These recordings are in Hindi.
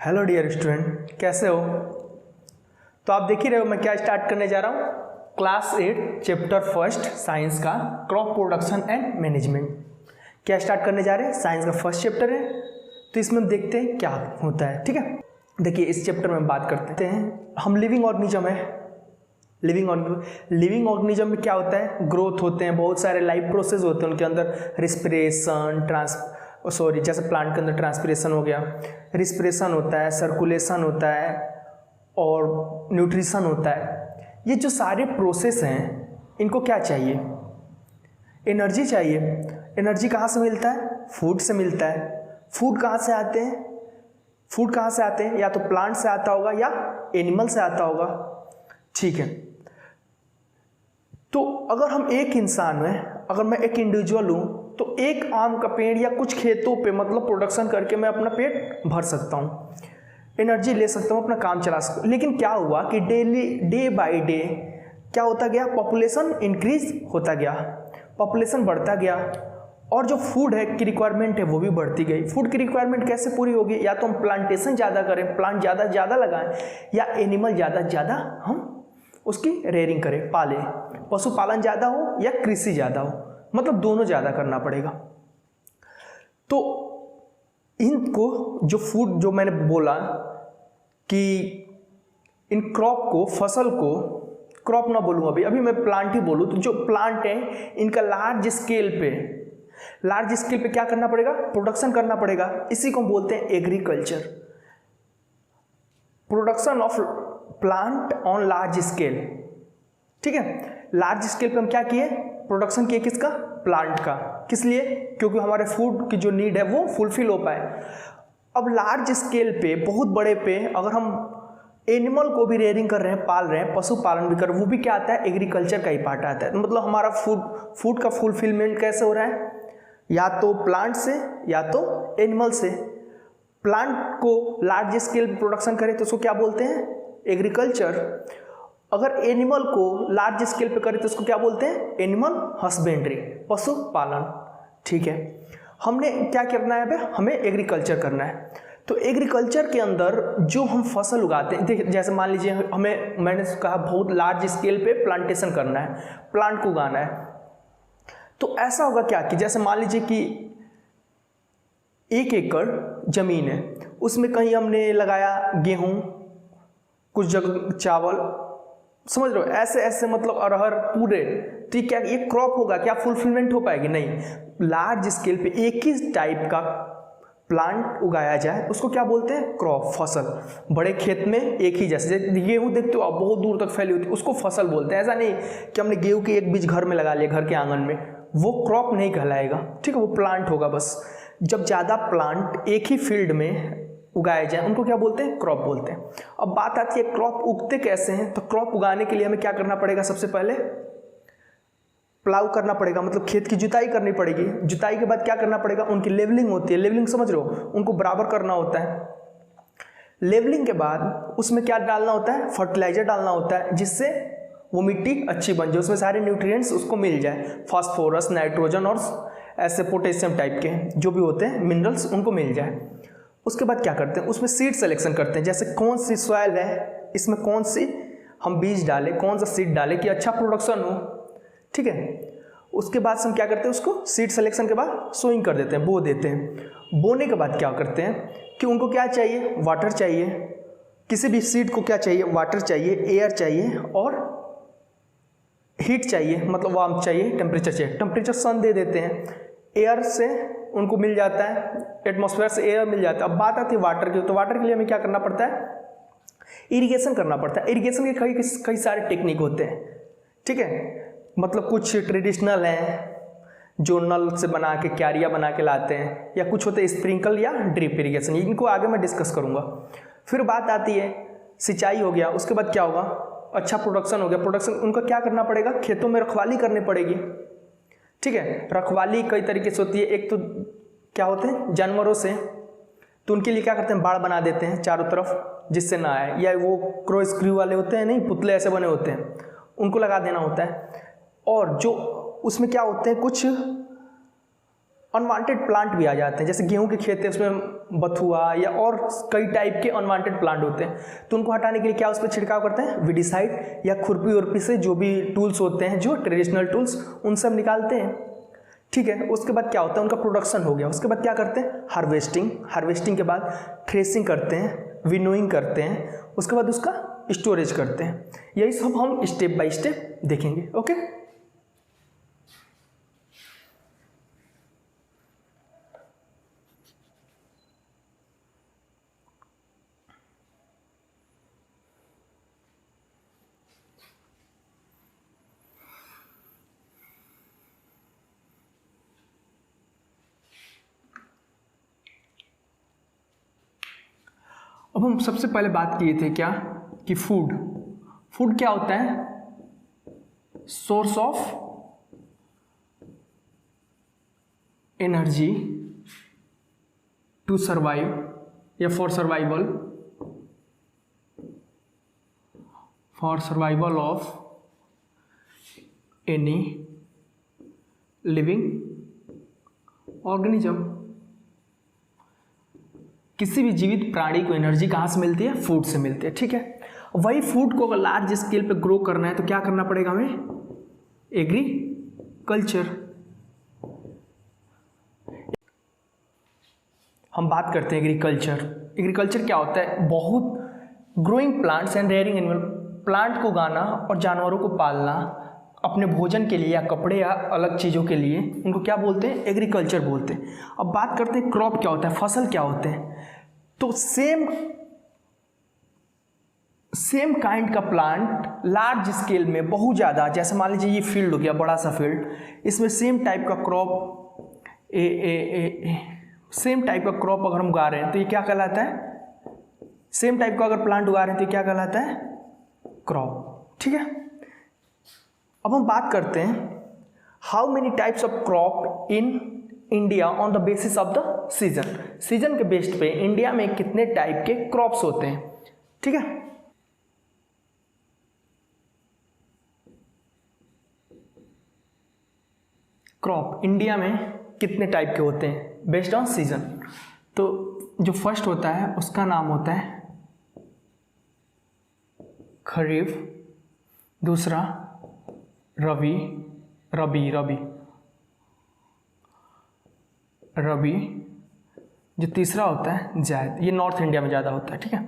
हेलो डियर स्टूडेंट, कैसे हो? तो आप देख ही रहे हो मैं क्या स्टार्ट करने जा रहा हूँ। क्लास 8 चैप्टर फर्स्ट साइंस का क्रॉप प्रोडक्शन एंड मैनेजमेंट क्या स्टार्ट करने जा रहे हैं। साइंस का फर्स्ट चैप्टर है, तो इसमें हम देखते हैं क्या होता है। ठीक है, देखिए इस चैप्टर में बात करते हैं हम लिविंग ऑर्गेनिज्म है। लिविंग ऑर्गेनिज्म में क्या होता है, ग्रोथ होते हैं, बहुत सारे लाइफ प्रोसेस होते हैं उनके अंदर। रिस्पिरेशन जैसे प्लांट के अंदर ट्रांसपिरेशन हो गया, रिस्पिरेशन होता है, सर्कुलेशन होता है और न्यूट्रिशन होता है। ये जो सारे प्रोसेस हैं इनको क्या चाहिए, एनर्जी चाहिए। एनर्जी कहाँ से मिलता है, फूड से मिलता है। फूड कहाँ से आते हैं, फूड कहाँ से आते हैं, या तो प्लांट से आता होगा या एनिमल से आता होगा। ठीक है, तो अगर हम एक इंसान हैं, अगर मैं एक इंडिविजुअल हूँ, तो एक आम का पेड़ या कुछ खेतों पे मतलब प्रोडक्शन करके मैं अपना पेट भर सकता हूँ, एनर्जी ले सकता हूँ, अपना काम चला सकता हूँ। लेकिन क्या हुआ कि डे बाय डे क्या होता गया, पॉपुलेशन इंक्रीज होता गया, पॉपुलेशन बढ़ता गया और जो फूड है की रिक्वायरमेंट है वो भी बढ़ती गई। फूड की रिक्वायरमेंट कैसे पूरी होगी, या तो हम प्लांटेशन ज़्यादा करें, प्लांट ज़्यादा से ज़्यादा लगाएं, या एनिमल ज़्यादा से ज़्यादा हम उसकी रेयरिंग करें, पालें, पशुपालन ज़्यादा हो या कृषि ज़्यादा हो, मतलब दोनों ज़्यादा करना पड़ेगा। तो इनको जो फूड जो मैंने बोला कि इन क्रॉप को, फसल को, क्रॉप ना बोलूँ अभी मैं प्लांट ही बोलूँ, तो जो प्लांट है इनका लार्ज स्केल पे क्या करना पड़ेगा, प्रोडक्शन करना पड़ेगा। इसी को हम बोलते हैं agriculture, production of plant on large scale. ठीक है, लार्ज स्केल पे हम क्या किए, प्रोडक्शन किए, किसका, प्लांट का। किस लिए, क्योंकि हमारे फूड की जो नीड है वो फुलफिल हो पाए। अब लार्ज स्केल पे, बहुत बड़े पे अगर हम एनिमल को भी रेयरिंग कर रहे हैं, पाल रहे हैं, पशुपालन भी कर रहे हैं, वो भी क्या आता है, एग्रीकल्चर का ही पार्ट आता है। मतलब हमारा फूड का फुलफिलमेंट कैसे हो रहा है, या तो प्लांट से या तो एनिमल से। प्लांट को लार्ज स्केल पे प्रोडक्शन करें तो उसको क्या बोलते हैं, एग्रीकल्चर। अगर एनिमल को लार्ज स्केल पे करें तो उसको क्या बोलते हैं, एनिमल हस्बेंड्री, पशुपालन। ठीक है, हमने क्या करना है, हमें एग्रीकल्चर करना है। तो एग्रीकल्चर के अंदर जो हम फसल उगाते हैं, देखिए जैसे मान लीजिए मैंने कहा बहुत लार्ज स्केल पे प्लांटेशन करना है, प्लांट को उगाना है, तो ऐसा होगा क्या कि जैसे मान लीजिए कि 1 एकड़ जमीन है, उसमें कहीं हमने लगाया गेहूं, कुछ जगह चावल, समझ रहे हो, ऐसे ऐसे मतलब अरहर पूरे। तो क्या ये क्रॉप होगा, क्या फुलफिलमेंट हो पाएगी, नहीं। लार्ज स्केल पे एक ही टाइप का प्लांट उगाया जाए उसको क्या बोलते हैं, क्रॉप, फसल। बड़े खेत में एक ही जैसे गेहूं देखते हो आप बहुत दूर तक फैली होती है, उसको फसल बोलते हैं। ऐसा नहीं कि हमने गेहूं के एक बीज घर में लगा लिया, घर के आंगन में, वो क्रॉप नहीं कहलाएगा। ठीक है, वो प्लांट होगा बस। जब ज़्यादा प्लांट एक ही फील्ड में उगाए जाए उनको क्या बोलते हैं, क्रॉप बोलते हैं। अब बात आती है क्रॉप उगते कैसे हैं। तो क्रॉप उगाने के लिए हमें क्या करना पड़ेगा, सबसे पहले प्लाउ करना पड़ेगा, मतलब खेत की जुताई करनी पड़ेगी। जुताई के बाद क्या करना पड़ेगा, उनकी लेवलिंग होती है, लेवलिंग समझ रहे हो, उनको बराबर करना होता है। लेवलिंग के बाद उसमें क्या डालना होता है, फर्टिलाइजर डालना होता है, जिससे वो मिट्टी अच्छी बन जाए, उसमें सारे न्यूट्रिएंट्स उसको मिल जाए, फास्फोरस, नाइट्रोजन और ऐसे पोटेशियम टाइप के जो भी होते हैं मिनरल्स, उनको मिल जाए। उसके बाद क्या करते हैं, उसमें सीड सिलेक्शन करते हैं, जैसे कौन सी सॉइल है, इसमें कौन सी हम बीज डालें, कौन सा सीड डालें कि अच्छा प्रोडक्शन हो। ठीक है, उसके बाद हम क्या करते हैं, उसको सीड सिलेक्शन के बाद सोइंग कर देते हैं, बो देते हैं। बोने के बाद क्या करते हैं कि उनको क्या चाहिए, वाटर चाहिए। किसी भी सीड को क्या चाहिए, वाटर चाहिए, एयर चाहिए और हीट चाहिए, मतलब वार्म चाहिए, टेम्परेचर चाहिए। टेम्परेचर सन दे देते हैं, एयर से उनको मिल जाता है, एटमॉस्फेयर से एयर मिल जाता है। अब बात आती है वाटर की, तो वाटर के लिए हमें क्या करना पड़ता है, इरिगेशन करना पड़ता है। इरिगेशन के कई सारे टेक्निक होते हैं। ठीक है, मतलब कुछ ट्रेडिशनल हैं जो नल से बना के, क्यारियाँ बना के लाते हैं, या कुछ होते हैं स्प्रिंकल या ड्रिप इरिगेशन, इनको आगे मैं डिस्कस करूँगा। फिर बात आती है सिंचाई हो गया, उसके बाद क्या होगा, अच्छा प्रोडक्शन हो गया। प्रोडक्शन उनका क्या करना पड़ेगा, खेतों में रखवाली करनी पड़ेगी। ठीक है, रखवाली कई तरीके से होती है। एक तो क्या होते हैं, जानवरों से, तो उनके लिए क्या करते हैं, बाड़ बना देते हैं चारों तरफ जिससे ना आए, या वो क्रो स्क्रू वाले होते हैं, नहीं पुतले ऐसे बने होते हैं, उनको लगा देना होता है। और जो उसमें क्या होते हैं, कुछ अनवांटेड प्लांट भी आ जाते हैं, जैसे गेहूं के खेत है उसमें बथुआ या और कई टाइप के अनवांटेड प्लांट होते हैं, तो उनको हटाने के लिए क्या उस पर छिड़काव करते हैं, विडिसाइड या खुरपी उर्पी से, जो भी टूल्स होते हैं जो ट्रेडिशनल टूल्स, उनसे हम निकालते हैं। ठीक है, उसके बाद क्या होता है, उनका प्रोडक्शन हो गया, उसके बाद क्या करते हैं, हार्वेस्टिंग के बाद थ्रेसिंग करते हैं, विनोइंग करते हैं, उसके बाद उसका स्टोरेज करते हैं। यही सब हम स्टेप बाय स्टेप देखेंगे। ओके, अब हम सबसे पहले बात किए थे क्या कि फूड क्या होता है, source of energy to survive या for survival of any living organism. किसी भी जीवित प्राणी को एनर्जी कहाँ से मिलती है, फूड से मिलती है। ठीक है, वही फूड को अगर लार्ज स्केल पे ग्रो करना है तो क्या करना पड़ेगा हमें, एग्रीकल्चर। हम बात करते हैं एग्रीकल्चर क्या होता है, बहुत growing plants and rearing animal, plant को उगाना और जानवरों को पालना अपने भोजन के लिए या कपड़े या अलग चीज़ों के लिए, उनको क्या बोलते हैं, एग्रीकल्चर बोलते हैं। अब बात करते हैं क्रॉप क्या होता है, फसल क्या होते हैं। तो सेम काइंड का प्लांट लार्ज स्केल में बहुत ज़्यादा, जैसे मान लीजिए ये फील्ड हो गया, बड़ा सा फील्ड, इसमें सेम टाइप का क्रॉप सेम टाइप का क्रॉप अगर हम उगा रहे हैं तो ये क्या कहलाता है, सेम टाइप का अगर प्लांट उगा रहे हैं तो ये क्या कहलाता है, क्रॉप। ठीक है, अब हम बात करते हैं how many types of crop in India on the basis of the season के बेस्ड पे इंडिया में कितने टाइप के क्रॉप्स होते हैं। ठीक है, क्रॉप इंडिया में कितने टाइप के होते हैं बेस्ड ऑन सीजन। तो जो फर्स्ट होता है उसका नाम होता है खरीफ, दूसरा रबी, जो तीसरा होता है जायद, ये नॉर्थ इंडिया में ज़्यादा होता है। ठीक है,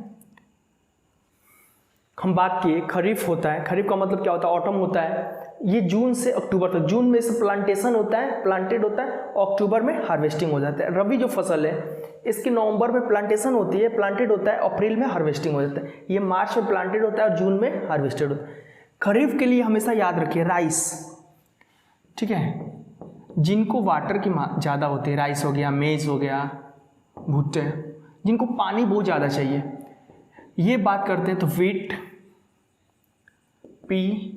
हम बात किए खरीफ होता है, खरीफ का मतलब क्या होता है, ऑटम होता है, ये जून से अक्टूबर तक, जून में से प्लांटेड होता है, अक्टूबर में हार्वेस्टिंग हो जाता है। रबी जो फसल है इसकी नवंबर में प्लांटेशन होती है, प्लांटेड होता है, अप्रैल में हार्वेस्टिंग हो जाता है। ये मार्च में प्लांटेड होता है और जून में हार्वेस्टेड होता है। खरीफ के लिए हमेशा याद रखिए राइस, ठीक है, जिनको वाटर की ज़्यादा होती है, राइस हो गया, मेज हो गया, भुट्टे, जिनको पानी बहुत ज़्यादा चाहिए, ये बात करते हैं। तो व्हीट, पी,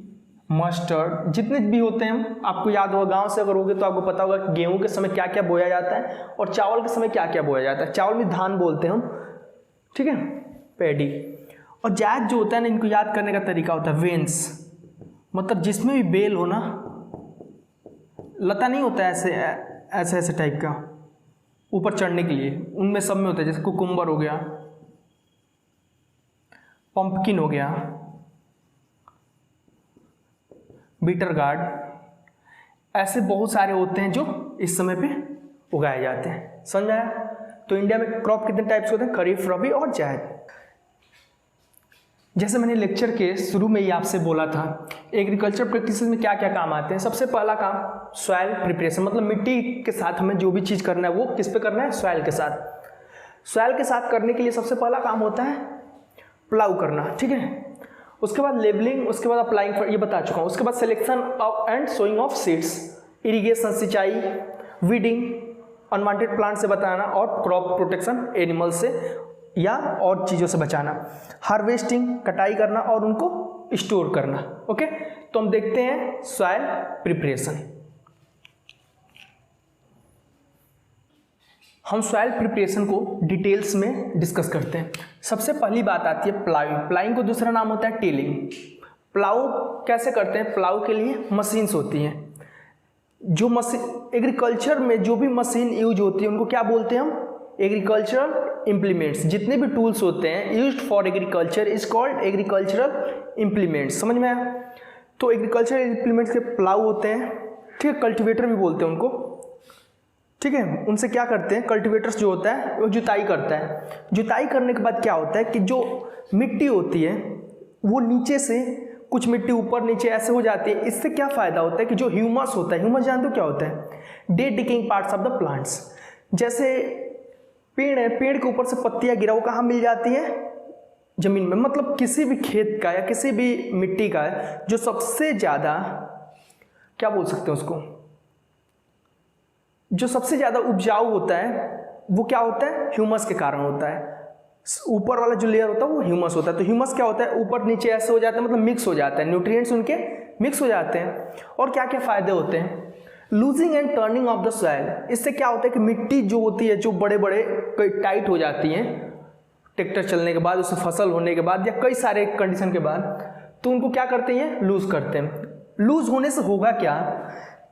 मस्टर्ड, जितने भी होते हैं आपको याद होगा, गांव से अगर होगे तो आपको पता होगा कि गेहूं के समय क्या क्या बोया जाता है और चावल के समय क्या क्या बोया जाता है। चावल भी धान बोलते हैं हम, ठीक है, पैडी। और जायद जो होता है ना, इनको याद करने का तरीका होता है वेन्स, मतलब जिसमें भी बेल हो ना, लता नहीं होता है ऐसे टाइप का ऊपर चढ़ने के लिए, उनमें सब में होता है, जैसे कुकुम्बर हो गया, पंपकिन हो गया, बीटर गार्ड, ऐसे बहुत सारे होते हैं जो इस समय पे उगाए जाते हैं। समझ आया? तो इंडिया में क्रॉप कितने टाइप्स होते हैं, खरीफ, रबी और जायद। जैसे मैंने लेक्चर के शुरू में ही आपसे बोला था, एग्रीकल्चर प्रैक्टिसेस में क्या क्या काम आते हैं। सबसे पहला काम सॉइल प्रिपरेशन, मतलब मिट्टी के साथ हमें जो भी चीज़ करना है वो किस पे करना है, सॉइल के साथ। सॉइल के साथ करने के लिए सबसे पहला काम होता है प्लाउ करना, ठीक है। उसके बाद लेबलिंग, उसके बाद अप्लाइंग, ये बता चुका हूँ। उसके बाद selection of and sowing of seeds, irrigation, सिंचाई, वीडिंग, अनवांटेड प्लांट से बचाना और क्रॉप प्रोटेक्शन, एनिमल से या और चीज़ों से बचाना, हार्वेस्टिंग, कटाई करना और उनको स्टोर करना। ओके, तो हम देखते हैं सॉइल प्रिपरेशन। हम सॉइल प्रिपरेशन को डिटेल्स में डिस्कस करते हैं। सबसे पहली बात आती है प्लाइंग। प्लाइंग को दूसरा नाम होता है टिलिंग। प्लाउ कैसे करते हैं? प्लाउ के लिए मशीन्स होती हैं, जो मशीन एग्रीकल्चर में जो भी मशीन यूज होती है उनको क्या बोलते हैं हम? Agricultural implements. जितने भी टूल्स होते हैं used for agriculture is called agricultural implements. समझ में आया? तो एग्रीकल्चरल इम्प्लीमेंट्स के प्लाऊ होते हैं, ठीक है, कल्टीवेटर भी बोलते हैं उनको, ठीक है। उनसे क्या करते हैं, कल्टीवेटर्स जो होता है वो जुताई करता है। जुताई करने के बाद क्या होता है कि जो मिट्टी होती है वो नीचे से कुछ मिट्टी ऊपर नीचे ऐसे हो जाती है। इससे क्या फ़ायदा होता है कि जो ह्यूमस होता है, ह्यूमस जानते हो क्या होता है? Dead decaying parts of the plants. जैसे पेड़ है, पेड़ के ऊपर से पत्तियां गिरा वो कहाँ मिल जाती है? जमीन में। मतलब किसी भी खेत का या किसी भी मिट्टी का जो सबसे ज़्यादा क्या बोल सकते हैं उसको, जो सबसे ज़्यादा उपजाऊ होता है वो क्या होता है? ह्यूमस के कारण होता है। ऊपर वाला जो लेयर होता है वो ह्यूमस होता है। तो ह्यूमस क्या होता है? ऊपर नीचे ऐसे हो जाता है, मतलब मिक्स हो जाता है, न्यूट्रिएंट्स उनके मिक्स हो जाते हैं। और क्या क्या फायदे होते हैं? Losing and turning of the soil. इससे क्या होता है कि मिट्टी जो होती है, जो बड़े बड़े कई टाइट हो जाती हैं ट्रैक्टर चलने के बाद, उससे फसल होने के बाद या कई सारे कंडीशन के बाद, तो उनको क्या करते हैं? लूज करते हैं। लूज होने से होगा क्या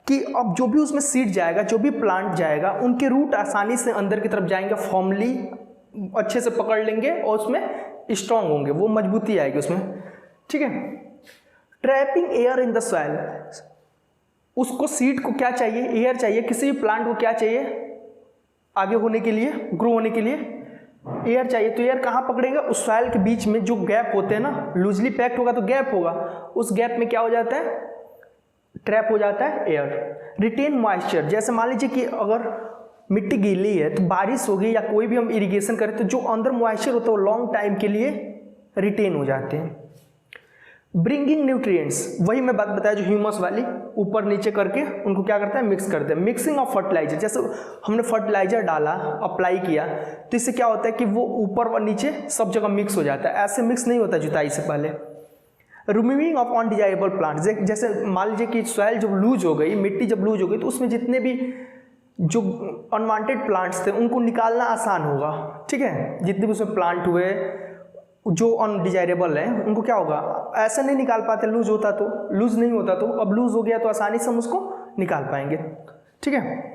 कि अब जो भी उसमें सीड जाएगा, जो भी प्लांट जाएगा, उनके रूट आसानी से अंदर की तरफ जाएंगे, फॉर्मली अच्छे से पकड़ लेंगे और उसमें स्ट्रांग होंगे, वो मजबूती आएगी उसमें, ठीक है। Trapping air in the soil. उसको सीड को क्या चाहिए? एयर चाहिए। किसी भी प्लांट को क्या चाहिए आगे होने के लिए, ग्रो होने के लिए? एयर चाहिए। तो एयर कहाँ पकड़ेगा? उस सॉइल के बीच में जो गैप होते हैं ना, लूजली पैक्ड होगा तो गैप होगा, उस गैप में क्या हो जाता है? ट्रैप हो जाता है एयर। Retain moisture. जैसे मान लीजिए कि अगर मिट्टी गीली है तो बारिश होगी या कोई भी हम इरिगेशन करें तो जो अंदर मॉइस्चर होता है वो लॉन्ग टाइम के लिए रिटेन हो जाते हैं। ब्रिंगिंग न्यूट्रिएंट्स, वही मैं बात बताया जो ह्यूमस वाली, ऊपर नीचे करके उनको क्या करते हैं? मिक्स करते हैं। Mixing of fertiliser. जैसे हमने फर्टिलाइजर डाला, अप्लाई किया, तो इससे क्या होता है कि वो ऊपर व नीचे सब जगह मिक्स हो जाता है। ऐसे मिक्स नहीं होता जुताई से पहले। Removing of undesirable plant. जैसे मान लीजिए कि सॉइल जब लूज हो गई, मिट्टी जब लूज हो गई, तो उसमें जितने भी जो अनवांटेड प्लांट्स थे उनको निकालना आसान होगा, ठीक है। जितने भी उसमें प्लांट हुए जो अनडिजायरेबल है उनको क्या होगा? ऐसा नहीं निकाल पाते, लूज होता तो, लूज नहीं होता तो, अब लूज हो गया तो आसानी से हम उसको निकाल पाएंगे, ठीक है।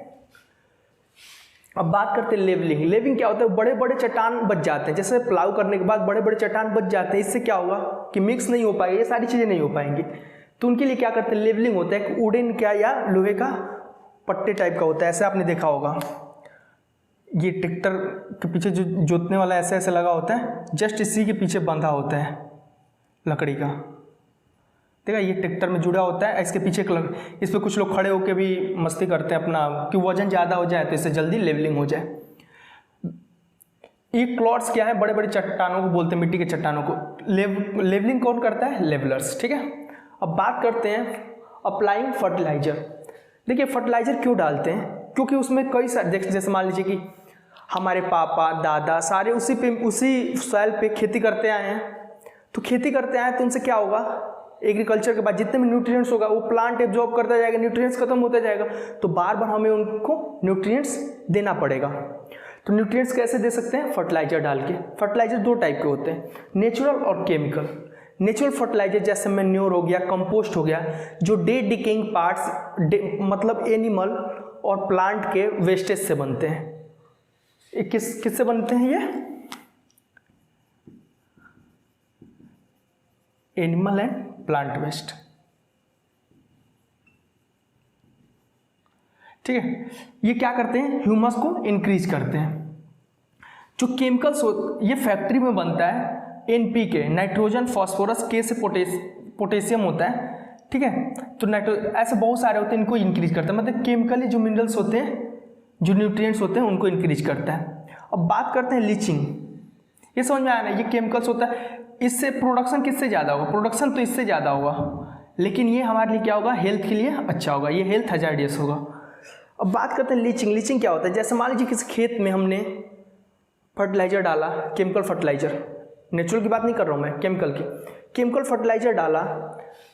अब बात करते हैं लेवलिंग। लेवलिंग क्या होता है? बड़े बड़े चट्टान बच जाते हैं। जैसे प्लाउ करने के बाद बड़े बड़े चट्टान बच जाते हैं, इससे क्या होगा कि मिक्स नहीं हो पाएगा, ये सारी चीज़ें नहीं हो पाएंगी। तो उनके लिए क्या करते हैं? लेवलिंग होता है। वुडन क्या या लोहे का पट्टे टाइप का होता है, ऐसे आपने देखा होगा। ये ट्रैक्टर के पीछे जो जोतने वाला ऐसे ऐसे लगा होता है, जस्ट इसी के पीछे बंधा होता है लकड़ी का, देखा, ये ट्रैक्टर में जुड़ा होता है, इसके पीछे इस पर कुछ लोग खड़े होकर भी मस्ती करते हैं अपना, कि वजन ज़्यादा हो जाए तो इससे जल्दी लेवलिंग हो जाए। ये क्लॉड्स क्या है? बड़े बड़े चट्टानों को बोलते हैं, मिट्टी के चट्टानों को। लेवलिंग कौन करता है? लेवलर्स, ठीक है। अब बात करते हैं अप्लाइंग फर्टिलाइजर। देखिए फर्टिलाइजर क्यों डालते हैं? क्योंकि उसमें कई सारे, जैसे मान लीजिए कि हमारे पापा दादा सारे उसी सॉइल पे खेती करते आए हैं, तो खेती करते आए तो उनसे क्या होगा? एग्रीकल्चर के बाद जितने भी न्यूट्रिएंट्स होगा वो प्लांट एब्जॉर्ब करता जाएगा, न्यूट्रिएंट्स खत्म होता जाएगा, तो बार बार हमें उनको न्यूट्रिएंट्स देना पड़ेगा। तो न्यूट्रिएंट्स कैसे दे सकते हैं? फर्टिलाइजर डाल के। फर्टिलाइजर दो टाइप के होते हैं, नेचुरल और केमिकल। नेचुरल फर्टिलाइजर जैसे मैन्योर हो गया, कंपोस्ट हो गया, जो डेड डिकेइंग पार्ट्स मतलब एनिमल और प्लांट के वेस्टेज से बनते हैं। ये किससे बनते हैं? ये एनिमल एंड प्लांट वेस्ट, ठीक है। ये क्या करते हैं? ह्यूमस को इंक्रीज करते हैं। जो केमिकल्स ये फैक्ट्री में बनता है, NPK, नाइट्रोजन फॉस्फोरस, K से पोटेशियम होता है, ठीक है। तो ऐसे बहुत सारे होते हैं, इनको इंक्रीज करता है। मतलब केमिकली जो मिनरल्स होते हैं, जो न्यूट्रिएंट्स होते हैं, उनको इंक्रीज करता है। अब बात करते हैं लीचिंग। ये समझ में आया ना? ये केमिकल्स होता है, इससे प्रोडक्शन किससे ज़्यादा होगा? प्रोडक्शन तो इससे ज़्यादा होगा, लेकिन ये हमारे लिए क्या होगा? हेल्थ के लिए अच्छा होगा, ये हेल्थ हैजार्डियस होगा। अब बात करते हैं लीचिंग। लीचिंग क्या होता है? जैसे मान लीजिए किसी खेत में हमने फर्टिलाइजर डाला, केमिकल फर्टिलाइजर, नेचुरल की बात नहीं कर रहा हूँ मैं, केमिकल की। केमिकल फर्टिलाइजर डाला,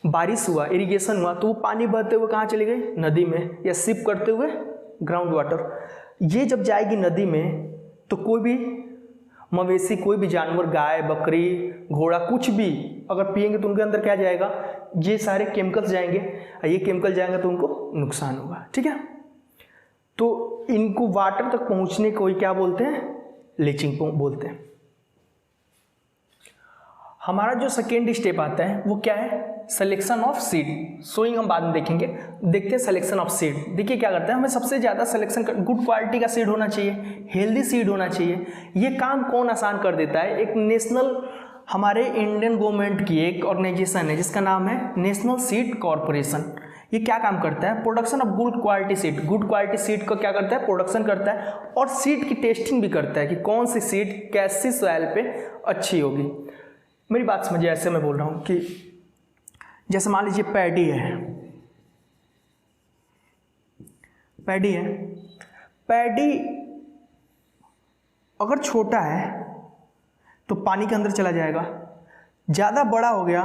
बारिश हुआ, इरिगेशन हुआ, तो वो पानी बहते हुए कहाँ चली गई? नदी में, या सिप करते हुए ग्राउंड वाटर। ये जब जाएगी नदी में तो कोई भी मवेशी, कोई भी जानवर, गाय बकरी घोड़ा कुछ भी अगर पिएंगे तो उनके अंदर क्या जाएगा? ये सारे केमिकल्स जाएंगे। ये केमिकल जाएंगे तो उनको नुकसान होगा। ठीक है, तो इनको वाटर तक पहुंचने को ही क्या बोलते हैं, लीचिंग बोलते हैं। हमारा जो सेकेंड स्टेप आता है वो क्या है, सिलेक्शन ऑफ सीड। सोइंग हम बाद में देखेंगे, देखते हैं सिलेक्शन ऑफ सीड। देखिए क्या करते हैं, हमें सबसे ज़्यादा सिलेक्शन गुड क्वालिटी का सीड होना चाहिए, हेल्दी सीड होना चाहिए। ये काम कौन आसान कर देता है, एक नेशनल हमारे इंडियन गवर्नमेंट की एक ऑर्गेनाइजेशन है जिसका नाम है नेशनल सीड कॉरपोरेशन। ये क्या काम करता है, production of good quality seed. Good quality seed का क्या करता है, प्रोडक्शन करता है और सीड की टेस्टिंग भी करता है कि कौन सी सीड कैसी सॉइल पे अच्छी होगी। मेरी बात समझिए, ऐसे मैं बोल रहा हूँ कि जैसे मान लीजिए पैडी है, पैडी है, पैडी अगर छोटा है तो पानी के अंदर चला जाएगा, ज़्यादा बड़ा हो गया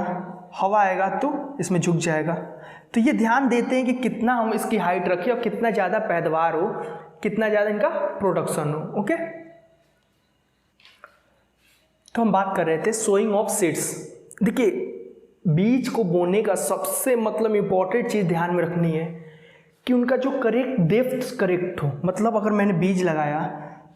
हवा आएगा तो इसमें झुक जाएगा। तो ये ध्यान देते हैं कि कितना हम इसकी हाइट रखें और कितना ज़्यादा पैदावार हो, कितना ज़्यादा इनका प्रोडक्शन हो। ओके, तो हम बात कर रहे थे सोइंग ऑफ सीड्स। देखिए बीज को बोने का सबसे मतलब इम्पोर्टेंट चीज़ ध्यान में रखनी है कि उनका जो करेक्ट डेप्थ करेक्ट हो। मतलब अगर मैंने बीज लगाया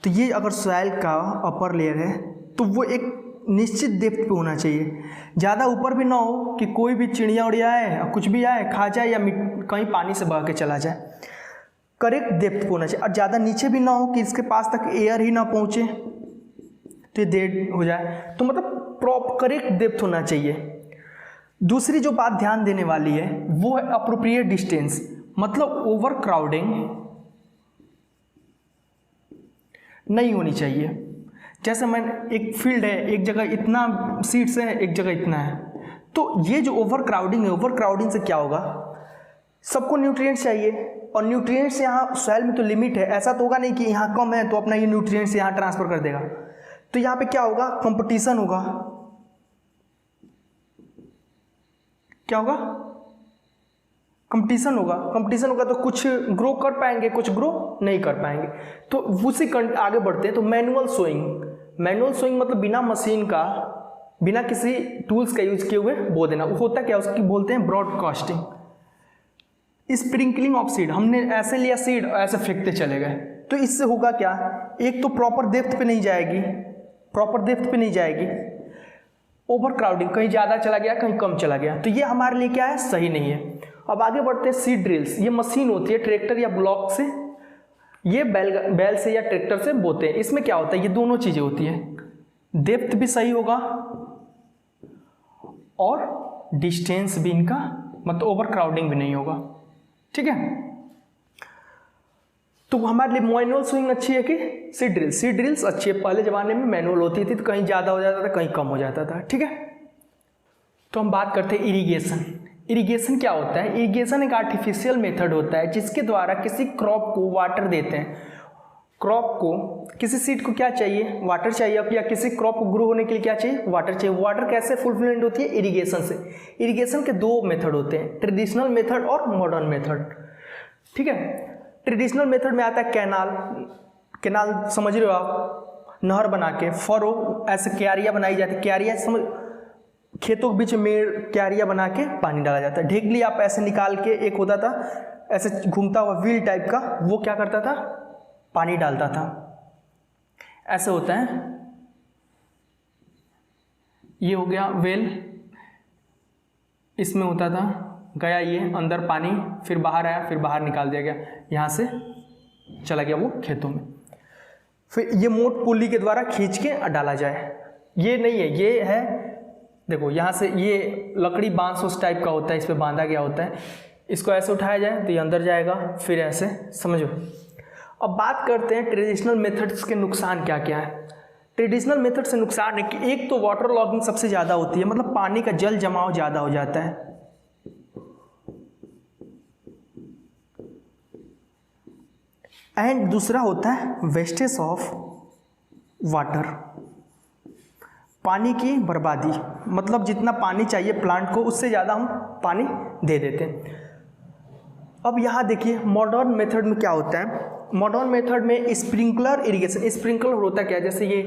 तो ये अगर सॉइल का अपर लेयर है तो वो एक निश्चित डेप्थ पे होना चाहिए, ज़्यादा ऊपर भी ना हो कि कोई भी चिड़िया उड़िया आए और कुछ भी आए खा जाए या कहीं पानी से बह के चला जाए। करेक्ट डेप्थ पे होना चाहिए और ज़्यादा नीचे भी ना हो कि इसके पास तक एयर ही ना पहुँचे तो ये डेड हो जाए। तो मतलब प्रॉपर करेक्ट डेप्थ होना चाहिए। दूसरी जो बात ध्यान देने वाली है वो है अप्रोप्रिएट डिस्टेंस। मतलब ओवर क्राउडिंग नहीं होनी चाहिए। जैसे मैंने एक फील्ड है, एक जगह इतना सीट्स है, एक जगह इतना है, तो ये जो ओवर क्राउडिंग है, ओवर क्राउडिंग से क्या होगा, सबको न्यूट्रिएंट्स चाहिए और न्यूट्रिएंट्स यहाँ सॉइल में तो लिमिट है। ऐसा तो होगा नहीं कि यहाँ कम है तो अपना ये न्यूट्रिएंट्स यहाँ ट्रांसफर कर देगा। तो यहाँ पे क्या होगा, कंपटीशन होगा। क्या होगा, कंपटीशन होगा। कंपटीशन होगा तो कुछ ग्रो कर पाएंगे, कुछ ग्रो नहीं कर पाएंगे। तो उसी आगे बढ़ते हैं। तो मैनुअल सोइंग, मैनुअल सोइंग मतलब बिना मशीन का, बिना किसी टूल्स का यूज किए हुए बो देना। वो होता क्या, उसकी बोलते हैं ब्रॉडकास्टिंग। स्प्रिंकलिंग ऑफ सीड, हमने ऐसे लिया सीड ऐसे फेंकते चले गए, तो इससे होगा क्या, एक तो प्रॉपर डेप्थ पे नहीं जाएगी, प्रॉपर डेप्थ पे नहीं जाएगी, ओवर क्राउडिंग, कहीं ज़्यादा चला गया कहीं कम चला गया, तो ये हमारे लिए क्या है, सही नहीं है। अब आगे बढ़ते हैं सीड ड्रिल्स। ये मशीन होती है, ट्रैक्टर या ब्लॉक से, ये बैल से या ट्रैक्टर से बोते हैं। इसमें क्या होता है, ये दोनों चीज़ें होती हैं, डेप्थ भी सही होगा और डिस्टेंस भी इनका, मतलब ओवर क्राउडिंग भी नहीं होगा। ठीक है, तो हमारे लिए मैनुअल स्विंग अच्छी है कि सीड ड्रिल? सीड ड्रिल्स अच्छी है। पहले ज़माने में मैनुअल होती थी तो कहीं ज़्यादा हो जाता था कहीं कम हो जाता था। ठीक है, तो हम बात करते हैं इरिगेशन। इरिगेशन क्या होता है? इरिगेशन एक आर्टिफिशियल मेथड होता है जिसके द्वारा किसी क्रॉप को वाटर देते हैं। क्रॉप को, किसी सीड को क्या चाहिए, वाटर चाहिए, या किसी क्रॉप को ग्रो होने के लिए क्या चाहिए, वाटर चाहिए। वाटर कैसे फुलफिलमेंट होती है? इरिगेशन से। इरिगेशन के दो मेथड होते हैं, ट्रेडिशनल मेथड और मॉडर्न मेथड। ठीक है, ट्रेडिशनल मेथड में आता है कैनाल। कैनाल समझ रहे हो आप, नहर बना के, फरो ऐसे क्यारियाँ बनाई जाती है, क्यारियाँ समझ, खेतों के बीच में क्यारियाँ बना के पानी डाला जाता है। ढेगली आप ऐसे निकाल के, एक होता था ऐसे घूमता हुआ व्हील टाइप का, वो क्या करता था, पानी डालता था। ऐसे होता है, ये हो गया वेल, इसमें होता था, गया ये अंदर पानी, फिर बाहर आया, फिर बाहर निकाल दिया गया, यहाँ से चला गया वो खेतों में। फिर ये मोट पुली के द्वारा खींच के डाला जाए। ये नहीं है, ये है, देखो यहाँ से ये लकड़ी बांस उस टाइप का होता है, इस पर बांधा गया होता है, इसको ऐसे उठाया जाए तो ये अंदर जाएगा, फिर ऐसे, समझो। अब बात करते हैं ट्रेडिशनल मेथड्स के नुकसान क्या क्या है। ट्रेडिशनल मेथड से नुकसान है कि एक तो वाटर लॉगिंग सबसे ज़्यादा होती है, मतलब पानी का जल जमाव ज़्यादा हो जाता है। एंड दूसरा होता है वेस्टेज ऑफ वाटर, पानी की बर्बादी। मतलब जितना पानी चाहिए प्लांट को उससे ज़्यादा हम पानी दे देते हैं। अब यहाँ देखिए मॉडर्न मेथड में क्या होता है। मॉडर्न मेथड में स्प्रिंकलर इरिगेशन। स्प्रिंकलर होता क्या है, जैसे ये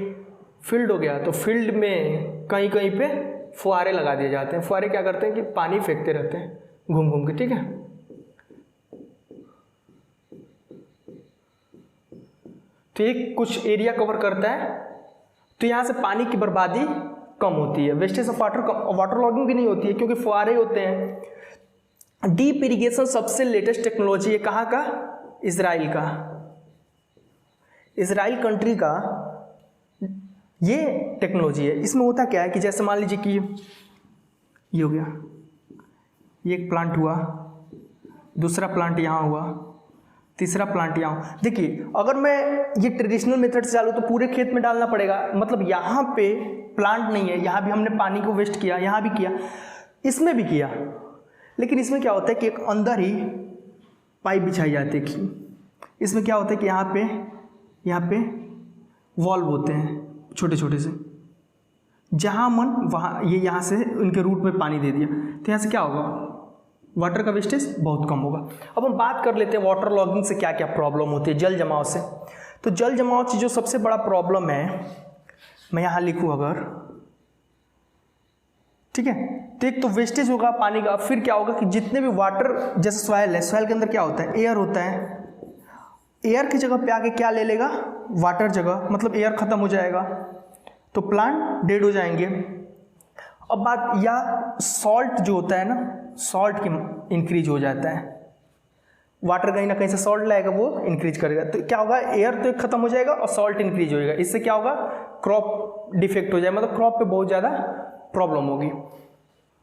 फील्ड हो गया तो फील्ड में कहीं कहीं पे फुहारे लगा दिए जाते हैं। फुहारे क्या करते हैं कि पानी फेंकते रहते हैं घूम घूम के। ठीक है, तो ये कुछ एरिया कवर करता है, तो यहाँ से पानी की बर्बादी कम होती है, wastage of water, water logging भी नहीं होती है क्योंकि फुहारे होते हैं। डीप इरिगेशन सबसे लेटेस्ट टेक्नोलॉजी है, कहाँ का? इजराइल का, इजराइल कंट्री का ये टेक्नोलॉजी है। इसमें होता क्या है कि जैसे मान लीजिए कि ये हो गया, ये एक प्लांट हुआ, दूसरा प्लांट यहाँ हुआ, तीसरा प्लांट यहाँ। देखिए अगर मैं ये ट्रेडिशनल मेथड से चालू तो पूरे खेत में डालना पड़ेगा, मतलब यहाँ पे प्लांट नहीं है, यहाँ भी हमने पानी को वेस्ट किया, यहाँ भी किया, इसमें भी किया, लेकिन इसमें क्या होता है कि एक अंदर ही पाइप बिछाई जाती है कि इसमें क्या होता है कि यहाँ पे वॉल्व होते हैं छोटे छोटे से, जहाँ मन वहाँ ये यहाँ से उनके रूट में पानी दे दिया, तो यहाँ से क्या होगा? वाटर का वेस्टेज बहुत कम होगा। अब हम बात कर लेते हैं वाटर लॉगिंग से क्या क्या प्रॉब्लम होती है, जल जमाव से। तो जल जमाव से जो सबसे बड़ा प्रॉब्लम है, मैं यहाँ लिखूँ अगर, ठीक है, तो एक तो वेस्टेज होगा पानी का। फिर क्या होगा कि जितने भी वाटर, जैसे सॉइल है, सॉइल के अंदर क्या होता है? एयर होता है, एयर की जगह पे आके क्या ले लेगा? वाटर जगह, मतलब एयर खत्म हो जाएगा तो प्लांट डेड हो जाएंगे। अब बात, या सॉल्ट जो होता है ना, सॉल्ट की इंक्रीज हो जाता है, वाटर कहीं ना कहीं से सॉल्ट लाएगा, वो इंक्रीज करेगा, तो क्या होगा? एयर तो खत्म हो जाएगा और सॉल्ट इंक्रीज होएगा। इससे क्या होगा? क्रॉप डिफेक्ट हो जाएगा, मतलब क्रॉप पे बहुत ज़्यादा प्रॉब्लम होगी।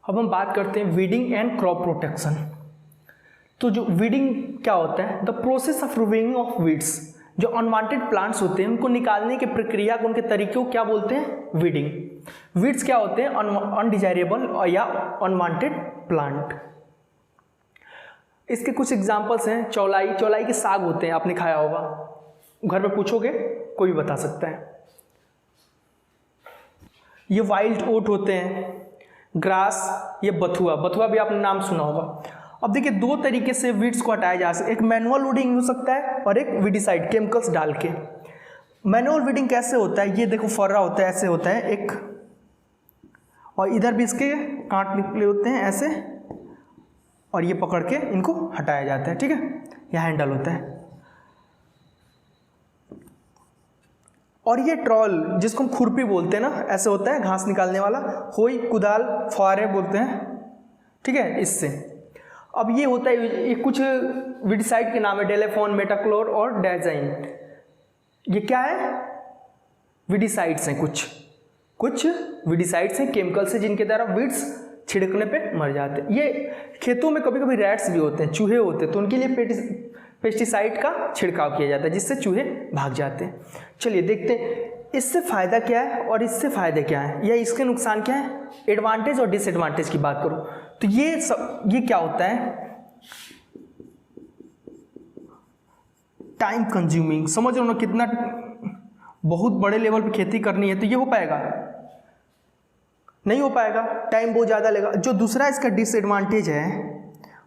अब हम बात करते हैं वीडिंग एंड क्रॉप प्रोटेक्शन। तो जो वीडिंग क्या होता है? The process of removing of weeds, जो अनवांटेड प्लांट्स होते हैं उनको निकालने की प्रक्रिया को, उनके तरीके को क्या बोलते हैं? वीडिंग। वीड्स क्या होते हैं? अनडिजायरेबल या अनवांटेड प्लांट। इसके कुछ एग्जांपल्स हैं, चौलाई, चौलाई के साग होते हैं, आपने खाया होगा, घर में पूछोगे कोई भी बता सकता है। ये वाइल्ड ओट होते हैं, ग्रास, ये बथुआ, बथुआ भी आपने नाम सुना होगा। अब देखिए दो तरीके से वीड्स को हटाया जा सकता है, एक मैनुअल वीडिंग हो सकता है और एक वीडिसाइड, केमिकल्स डाल के। मैनुअल वीडिंग कैसे होता है? ये देखो फर्रा होता है, ऐसे होता है एक, और इधर भी इसके कांट निकले होते हैं ऐसे, और ये पकड़ के इनको हटाया जाता है, ठीक है, यह हैंडल होता है। और ये ट्रॉल, जिसको हम खुरपी बोलते हैं ना, ऐसे होता है घास निकालने वाला, होई, कुदाल, फुहारे बोलते हैं, ठीक है, इससे। अब ये होता है, ये कुछ वीडिसाइड के नाम है, डेलेफोन, मेटाक्लोर और डायजाइन। ये क्या है? वीडिसाइड्स हैं, कुछ वीडिसाइड्स हैं, केमिकल्स हैं, जिनके द्वारा वीड्स छिड़कने पे मर जाते हैं। ये खेतों में कभी कभी रैट्स भी होते हैं, चूहे होते हैं, तो उनके लिए पेस्टिसाइड का छिड़काव किया जाता है, जिससे चूहे भाग जाते हैं। चलिए देखते हैं इससे फ़ायदा क्या है और इससे फ़ायदे क्या है, या इसके नुकसान क्या है। एडवांटेज और डिसएडवांटेज की बात करूँ तो ये क्या होता है? Time consuming. समझ रहे हो ना, कितना बहुत बड़े लेवल पे खेती करनी है, तो ये हो पाएगा? नहीं हो पाएगा, टाइम बहुत ज़्यादा लगेगा। जो दूसरा इसका डिसएडवांटेज है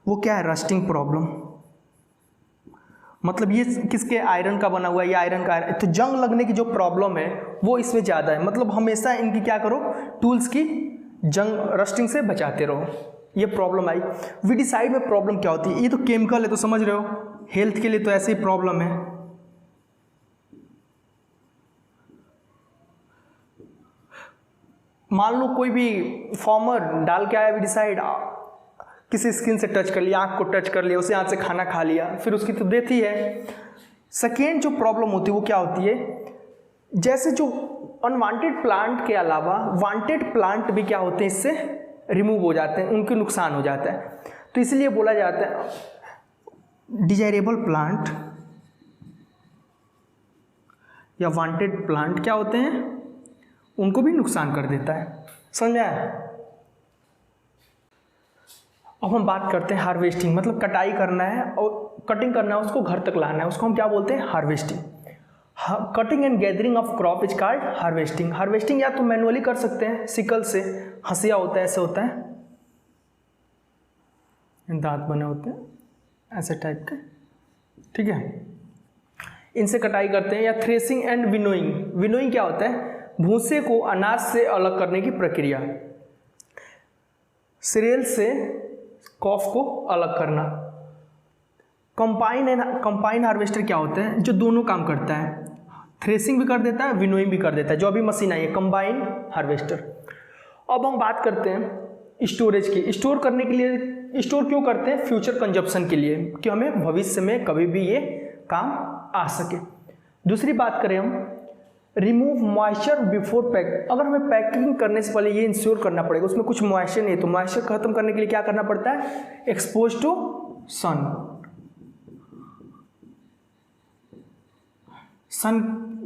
वो क्या है? Rusting problem. मतलब ये किसके? आयरन का बना हुआ है, ये आयरन का है, तो जंग लगने की जो प्रॉब्लम है वो इसमें ज़्यादा है। मतलब हमेशा इनकी क्या करो, टूल्स की जंग रस्टिंग से बचाते रहो, ये प्रॉब्लम आई। वीडिसाइड में प्रॉब्लम क्या होती है? ये तो केमिकल है, तो समझ रहे हो, हेल्थ के लिए तो ऐसे ही प्रॉब्लम है। मान लो कोई भी फार्मर डाल के आया वीडिसाइड, किसी स्किन से टच कर लिया, आँख को टच कर लिया, उसे हाथ से खाना खा लिया, फिर उसकी तो डेथ ही है। सेकेंड जो प्रॉब्लम होती है वो क्या होती है? जैसे जो अनवांटेड प्लांट के अलावा वांटेड प्लांट भी क्या होते हैं, इससे रिमूव हो जाते हैं, उनके नुकसान हो जाता है। तो इसलिए बोला जाता है डिजायरेबल प्लांट या वांटेड प्लांट क्या होते हैं, उनको भी नुकसान कर देता है। समझ में आया? अब हम बात करते हैं हार्वेस्टिंग, मतलब कटाई करना है और कटिंग करना है, उसको घर तक लाना है, उसको हम क्या बोलते हैं? Harvesting. Cutting and gathering of crop is called harvesting. Harvesting या तो मैनुअली कर सकते हैं, सिकल से, हंसिया होता है, ऐसे होता है, दांत बने होते हैं ऐसे टाइप के, ठीक है, इनसे कटाई करते हैं। या थ्रेसिंग एंड विनोइंग। विनोइंग क्या होता है? भूसे को अनाज से अलग करने की प्रक्रिया, सीरियल से कॉफ को अलग करना। कंबाइन हार्वेस्टर क्या होता है? जो दोनों काम करता है, थ्रेसिंग भी कर देता है, विनोइंग भी कर देता है, जो अभी मशीन आई है कंबाइन हार्वेस्टर। अब हम बात करते हैं स्टोरेज की। स्टोर करने के लिए, स्टोर क्यों करते हैं? फ्यूचर कंजप्शन के लिए, कि हमें भविष्य में कभी भी ये काम आ सके। दूसरी बात करें हम, रिमूव मॉइस्चर बिफोर पैक। अगर हमें पैकिंग करने से पहले ये इंश्योर करना पड़ेगा उसमें कुछ मॉइस्चर नहीं है, तो मॉइस्चर खत्म करने के लिए क्या करना पड़ता है? एक्सपोज टू सन,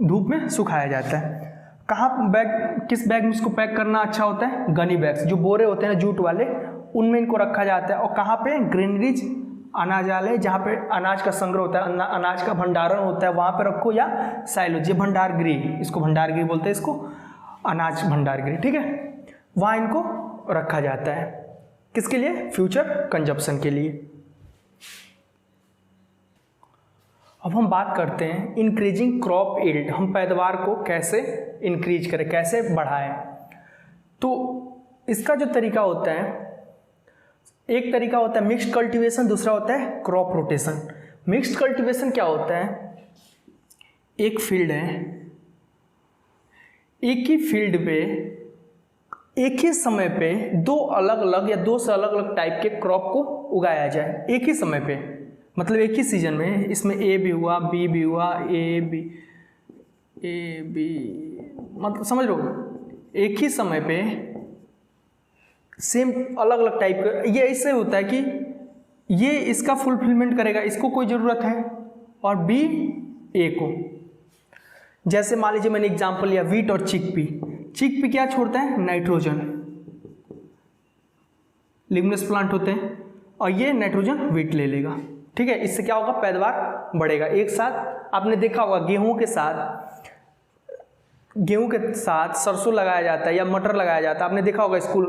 धूप में सुखाया जाता है। कहाँ बैग, किस बैग में इसको पैक करना अच्छा होता है? गनी बैग्स, जो बोरे होते हैं जूट वाले, उनमें इनको रखा जाता है। और कहाँ पे? ग्रेनरीज, अनाजालय, जहाँ पे अनाज का संग्रह होता है, अनाज का भंडारण होता है, वहाँ पे रखो, या साइलोज, ये भंडारगृह, इसको भंडारगृह बोलते हैं, इसको अनाज भंडारगृह, ठीक है, वहाँ इनको रखा जाता है। किसके लिए? फ्यूचर कंजप्शन के लिए। अब हम बात करते हैं इंक्रीजिंग क्रॉप यील्ड। हम पैदावार को कैसे इंक्रीज करें, कैसे बढ़ाएं? तो इसका जो तरीका होता है, एक तरीका होता है मिक्स्ड कल्टीवेशन, दूसरा होता है क्रॉप रोटेशन। मिक्स्ड कल्टीवेशन क्या होता है? एक फील्ड है, एक ही फील्ड पे एक ही समय पे दो अलग अलग या दो से अलग अलग टाइप के क्रॉप को उगाया जाए एक ही समय पे, मतलब एक ही सीजन में। इसमें ए भी हुआ, बी भी हुआ, ए बी, मतलब समझ लो, एक ही समय पे सेम अलग अलग टाइप का। ये इससे होता है कि ये इसका फुलफिलमेंट करेगा, इसको कोई ज़रूरत है, और बी ए को। जैसे मान लीजिए मैंने एग्जांपल लिया वीट और चिकपी। चिकपी क्या छोड़ता है? नाइट्रोजन, लिग्नस प्लांट होते हैं, और ये नाइट्रोजन वीट ले लेगा, ठीक है। इससे क्या होगा? पैदावार बढ़ेगा। एक साथ आपने देखा होगा गेहूं के साथ सरसों लगाया जाता है या मटर लगाया जाता है, आपने देखा होगा स्कूल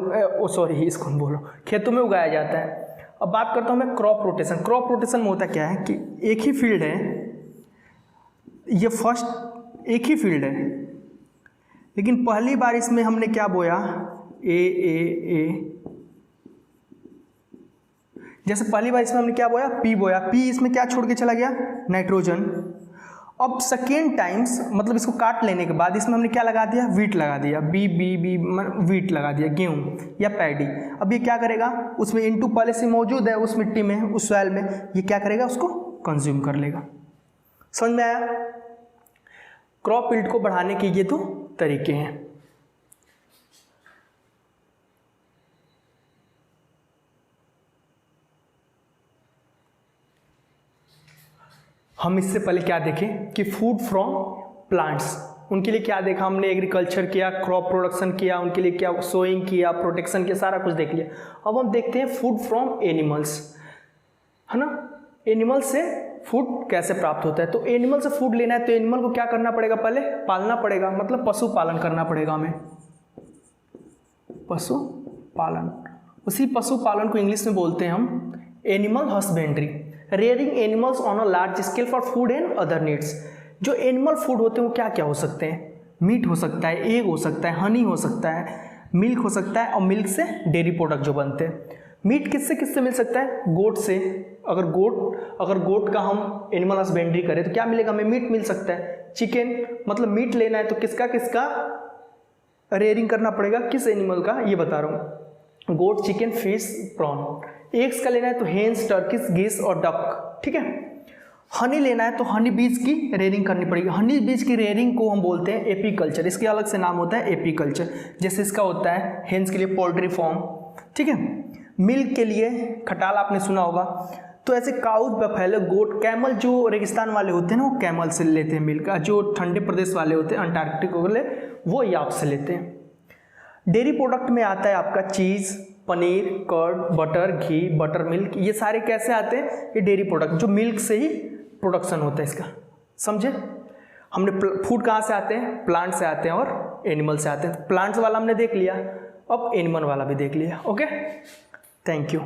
बोलो, खेतों में उगाया जाता है। अब बात करता हूं मैं क्रॉप रोटेशन। क्रॉप रोटेशन में होता क्या है कि एक ही फील्ड है, ये फर्स्ट एक ही फील्ड है, लेकिन पहली बार इसमें हमने क्या बोया? ए। जैसे पहली बार इसमें हमने क्या बोया? पी बोया। पी इसमें क्या छोड़ के चला गया? नाइट्रोजन। अब सेकेंड टाइम्स, मतलब इसको काट लेने के बाद इसमें हमने क्या लगा दिया? वीट लगा दिया। बी वीट लगा दिया, गेहूं या पैडी। अब ये क्या करेगा? उसमें इनटू पहले से मौजूद है उस मिट्टी में, उस सॉइल में, ये क्या करेगा? उसको कंज्यूम कर लेगा। समझ में आया? क्रॉप यील्ड को बढ़ाने के ये दो तरीके हैं। हम इससे पहले क्या देखें कि फूड फ्रॉम प्लांट्स, उनके लिए क्या देखा हमने? एग्रीकल्चर किया, क्रॉप प्रोडक्शन किया, उनके लिए क्या सोइंग किया, प्रोटेक्शन किया, सारा कुछ देख लिया। अब हम देखते हैं फूड फ्रॉम एनिमल्स, है ना। एनिमल से फूड कैसे प्राप्त होता है? तो एनिमल से फूड लेना है तो एनिमल को क्या करना पड़ेगा? पहले पालना पड़ेगा, मतलब पशुपालन करना पड़ेगा हमें, पशुपालन। उसी पशुपालन को इंग्लिश में बोलते हैं हम animal husbandry. Rearing animals on a large scale for food and other needs. जो एनिमल फूड होते हैं वो क्या क्या हो सकते हैं? मीट हो सकता है, एग हो सकता है, हनी हो सकता है, मिल्क हो सकता है, और मिल्क से डेयरी प्रोडक्ट जो बनते हैं। मीट किससे मिल सकता है? गोट से। अगर गोट का हम एनिमल हस्बेंड्री करें तो क्या मिलेगा? हमें मीट मिल सकता है। चिकन, मतलब मीट लेना है तो किसका रेयरिंग करना पड़ेगा? किस एनिमल का? ये बता रहा हूँ, गोट, चिकन, फिश, प्रॉन। एग्स का लेना है तो हेन्स, टर्किस, गेस और डक, ठीक है। हनी लेना है तो हनी बीज की रेयरिंग करनी पड़ेगी। हनी बीज की रेयरिंग को हम बोलते हैं एपीकल्चर, इसके अलग से नाम होता है एपीकल्चर। जैसे इसका होता है हेन्स के लिए पोल्ट्री फार्म, ठीक है। मिल्क के लिए खटाल आपने सुना होगा। तो ऐसे काउज, बफेलो, गोट, कैमल, जो रेगिस्तान वाले होते हैं ना वो कैमल से लेते हैं मिल्क, जो ठंडे प्रदेश वाले होते हैं अंटार्कटिक वाले वो याक से लेते हैं। डेयरी प्रोडक्ट में आता है आपका चीज़, पनीर, कर्ड, बटर, घी, बटर मिल्क, ये सारे कैसे आते हैं? ये डेयरी प्रोडक्ट, जो मिल्क से ही प्रोडक्शन होता है इसका, समझे। हमने फूड कहाँ से आते हैं? प्लांट से आते हैं और एनिमल से आते हैं। प्लांट्स वाला हमने देख लिया, अब एनिमल वाला भी देख लिया। Okay, thank you.